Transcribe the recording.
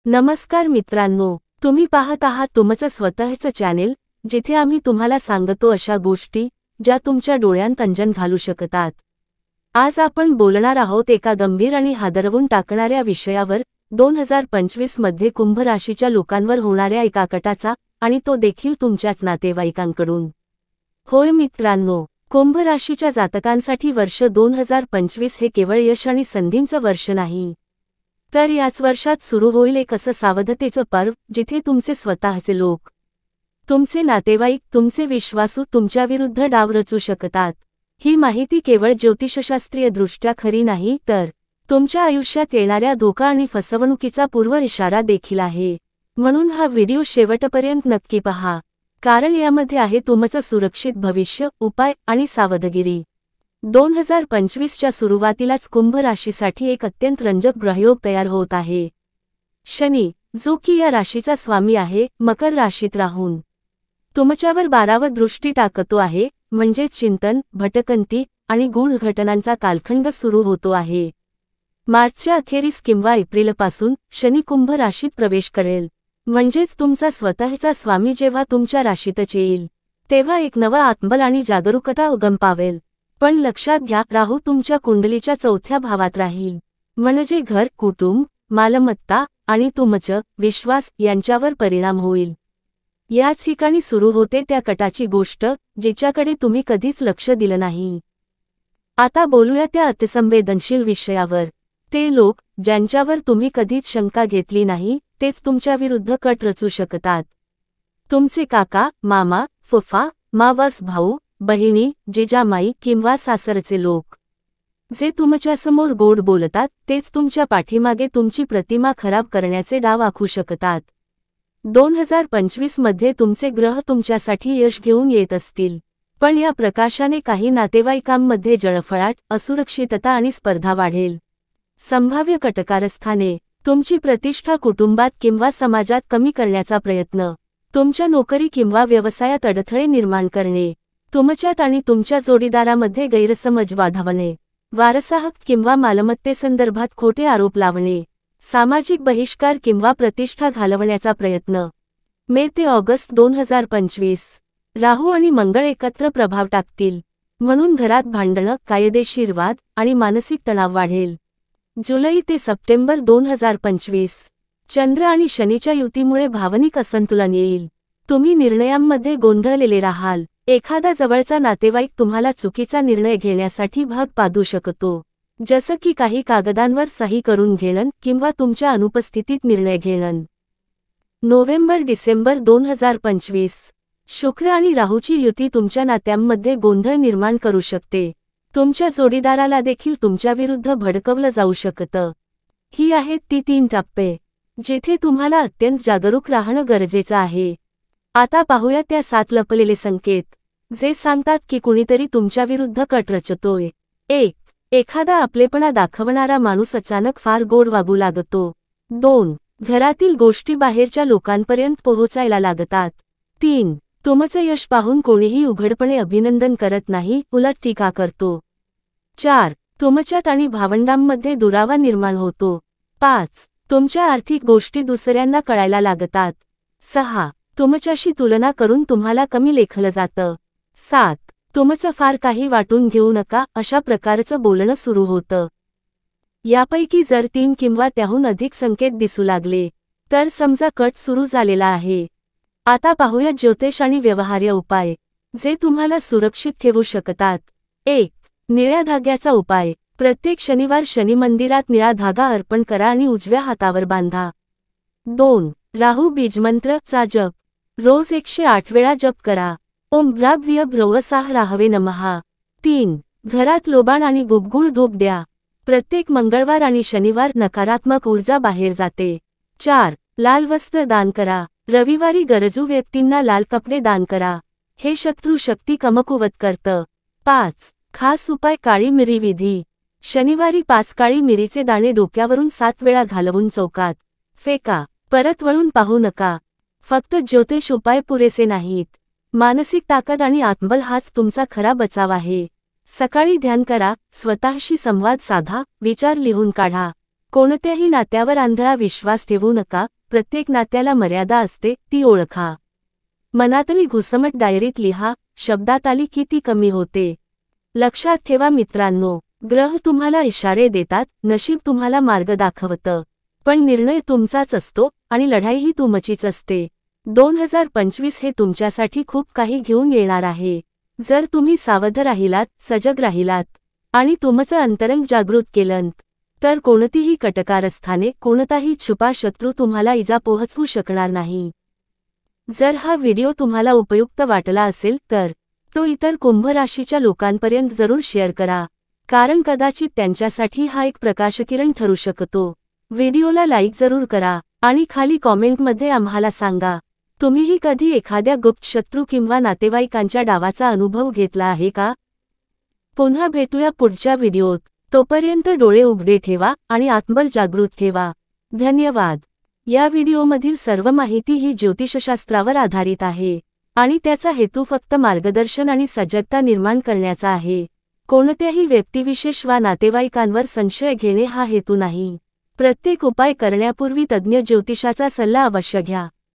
नमस्कार मित्रांनो, तुम्ही पाहत आहात तुमचं स्वतःचं चॅनेल, जिथे आम्ही तुम्हाला सांगतो अशा गोष्टी ज्या तुमच्या डोळ्यांत अंजन घालू शकतात। आज आपण बोलणार आहोत एका गंभीर आणि हादरवून टाकणाऱ्या विषयावर, 2025 मध्ये कुंभ राशीच्या लोकांवर होणाऱ्या एका कटाचा, आणि तो देखील तुमच्याच नातेवाईकांकडून। होय मित्रांनो, कुंभ राशीच्या जातकांसाठी वर्ष 2025 हे केवळ यश आणि संधींचं वर्ष नाही, तर याच वर्षात सुरू होईल एक असं सावधतेचं पर्व जिथे तुमचे स्वतःचे लोक, तुमचे नातेवाईक, तुमचे विश्वासू तुमच्याविरुद्ध डाव रचू शकतात। ही माहिती केवळ ज्योतिषशास्त्रीय दृष्ट्या खरी नाही, तर तुमच्या आयुष्यात येणाऱ्या धोका आणि फसवणुकीचा पूर्व इशारा देखील आहे। म्हणून हा व्हिडिओ शेवटपर्यंत नक्की पहा, कारण यामध्ये आहे तुमचं सुरक्षित भविष्य, उपाय आणि सावधगिरी। 2025च्या सुरुवातीलाच कुंभ राशीसाठी एक अत्यंत रंजक ग्रहयोग तयार होत आहे। शनी, जो की या राशीचा स्वामी आहे, मकर राशीत राहून तुमच्यावर 12वी दृष्टी टाकतो आहे, म्हणजेच चिंतन, भटकंती आणि गूढ घटनांचा कालखंड सुरू होतो आहे। मार्चच्या अखेरीस किंवा एप्रिलपासून शनी कुंभ राशीत प्रवेश करेल, म्हणजेच तुमचा स्वतःचा स्वामी जेव्हा तुमच्या राशीतच येईल, तेव्हा एक नवा आत्मबल आणि जागरूकता उगम पावेल। पण लक्षात घ्या, राहू तुमच्या कुंडलीच्या 4थ्या भावात राहील, म्हणजे घर, कुटुंब, मालमत्ता आणि तुमचं विश्वास यांच्यावर परिणाम होईल। याच ठिकाणी सुरू होते त्या कटाची गोष्ट, जिच्याकडे तुम्ही कधीच लक्ष दिलं नाही। आता बोलूया त्या अतिसंवेदनशील विषयावर। ते लोक ज्यांच्यावर तुम्ही कधीच शंका घेतली नाही, तेच तुमच्याविरुद्ध कट रचू शकतात। तुमचे काका, मामा, फुफा, मावस भाऊ, बहिणी, जिजामाई किंवा सासरचे लोक, जे तुमच्यासमोर गोड बोलतात, तेच तुमच्या पाठीमागे तुमची प्रतिमा खराब करण्याचे डाव आखू शकतात। 2025 मध्ये तुमचे ग्रह तुमच्यासाठी यश घेऊन येत असतील, पण या प्रकाशाने काही नातेवाईकांमध्ये जळफळाट, असुरक्षितता आणि स्पर्धा वाढेल। संभाव्य कटकारस्थाने, तुमची प्रतिष्ठा कुटुंबात किंवा समाजात कमी करण्याचा प्रयत्न, तुमच्या नोकरी किंवा व्यवसायात अडथळे निर्माण करणे, तुमच्यात आणि तुमच्या जोडीदारामध्ये गैरसमज वाढवणे, वारसाहक्क किंवा मालमत्तेसंदर्भात खोटे आरोप लावणे, सामाजिक बहिष्कार किंवा प्रतिष्ठा घालवण्याचा प्रयत्न। मे ते ऑगस्ट 2025, राहू आणि मंगळ एकत्र प्रभाव टाकतील, म्हणून घरात भांडणं, कायदेशीर वाद आणि मानसिक तणाव वाढेल। जुलै ते सप्टेंबर 2025, चंद्र आणि शनीच्या युतीमुळे भावनिक असंतुलन येईल। तुम्ही निर्णयांमध्ये गोंधळलेले राहाल, एखादा जवळचा नातेवाईक तुम्हाला चुकीचा निर्णय घेण्यासाठी भाग पाडू शकतो, जसं की काही कागदांवर सही करून घेणं किंवा तुमच्या अनुपस्थितीत निर्णय घेणं। नोव्हेंबर-डिसेंबर 2025, शुक्र आणि राहूची युती तुमच्या नात्यांमध्ये गोंधळ निर्माण करू शकते, तुमच्या जोडीदाराला देखील तुमच्याविरुद्ध भडकवलं जाऊ शकतं। ही आहेत ती 3 टप्पे, जिथे तुम्हाला अत्यंत जागरूक राहणं गरजेचं आहे। आता पाहूया त्या 7 लपलेले संकेत, जे सांगतात की कुणीतरी तुमच्याविरुद्ध कट रचतोय। 1. एखादा आपलेपणा दाखवणारा माणूस अचानक फार गोड वागू लागतो। 2. घरातील गोष्टी बाहेरच्या लोकांपर्यंत पोहोचायला लागतात। 3. तुमचं यश पाहून कोणीही उघडपणे अभिनंदन करत नाही, उलट टीका करतो। 4. तुमच्यात आणि भावंडांमध्ये दुरावा निर्माण होतो। 5. तुमच्या आर्थिक गोष्टी दुसऱ्यांना कळायला लागतात। 6. तुमच्याशी तुलना करून तुम्हाला कमी लेखलं जातं। 7. तुमचं फार काही वाटून घेऊ नका, अशा प्रकारचं बोलणं सुरू होतं। यापैकी जर 3 किंवा त्याहून अधिक संकेत दिसू लागले, तर समजा कट सुरू झालेला आहे। आता पाहूया ज्योतिष आणि व्यवहार्य उपाय, जे तुम्हाला सुरक्षित ठेवू शकतात। 1. निळ्या धाग्याचा उपाय, प्रत्येक शनिवार शनी मंदिरात निळा धागा अर्पण करा आणि उजव्या हातावर बांधा। 2. राहू बीजमंत्र चा जप, रोज 108 वेळा जप करा। ओम भ्राभ्य भ्रवसाह राहवे नमः। 3. घरात लोबान आणि गुबगुळ धूप द्या, प्रत्येक मंगळवार आणि शनिवार नकारात्मक ऊर्जा बाहेर जाते। 4. लाल वस्त्र दान करा, रविवारी गरजू व्यक्तींना लाल कपडे दान करा, हे शत्रू शक्ती कमकुवत करतं। 5. खास उपाय काळी मिरी विधी, शनिवारी 5 काळी मिरीचे दाणे डोक्यावरून 7 वेळा घालवून चौकात फेका, परत वळून पाहू नका। फक्त ज्योतिष उपाय पुरेसे नाहीत, मानसिक ताकद आणि आत्मबल हाच तुमचा खरा बचाव आहे। सकाळी ध्यान करा, स्वतःशी संवाद साधा, विचार लिहून काढा, कोणत्याही नात्यावर आंधळा विश्वास ठेवू नका, प्रत्येक नात्याला मर्यादा असते, ती ओळखा. मनातली घुसमट डायरीत लिहा, शब्दात आली की ती कमी होते. लक्षात ठेवा मित्रांनो, ग्रह तुम्हाला इशारे देतात, नशीब तुम्हाला मार्ग दाखवतं. पण निर्णय तुमचाच असतो आणि लढाईही तुमचीच असते. 2025 हे तुमच्यासाठी खूप काही घेऊन येणार आहे. जर तुम्ही सावध राहिलात, सजग राहिलात आणि तुमचं अंतरंग जागृत केलंत, तर कोणतीही कटकारस्थाने, कोणताही छुपा शत्रू तुम्हाला इजा पोहोचवू शकणार नाही. जर हा व्हिडिओ तुम्हाला उपयुक्त वाटला असेल तर तो इतर कुंभ राशीच्या लोकांपर्यंत जरूर शेअर करा, कारण कदाचित त्यांच्यासाठी हा एक प्रकाशकिरण ठरू शकतो. व्हिडिओला लाईक जरूर करा आणि खाली कॉमेंटमध्ये आम्हाला सांगा, तुम्हीही कधी एखाद्या गुप्त शत्रू किंवा नातेवाईकांच्या डावाचा अनुभव घेतला आहे का? पुन्हा भेटूया पुढच्या व्हिडिओत. तोपर्यंत डोळे उघडे ठेवा आणि आत्मबल जागृत ठेवा. धन्यवाद. या व्हिडिओमधील सर्व माहिती ही ज्योतिषशास्त्रावर आधारित आहे आणि त्याचा हेतू फक्त मार्गदर्शन आणि सजगता निर्माण करण्याचा आहे. कोणत्याही व्यक्तिविशेष वा नातेवाईकांवर संशय घेणे हा हेतू नाही. प्रत्येक उपाय करण्यापूर्वी तज्ज्ञ ज्योतिषाचा सल्ला अवश्य घ्या.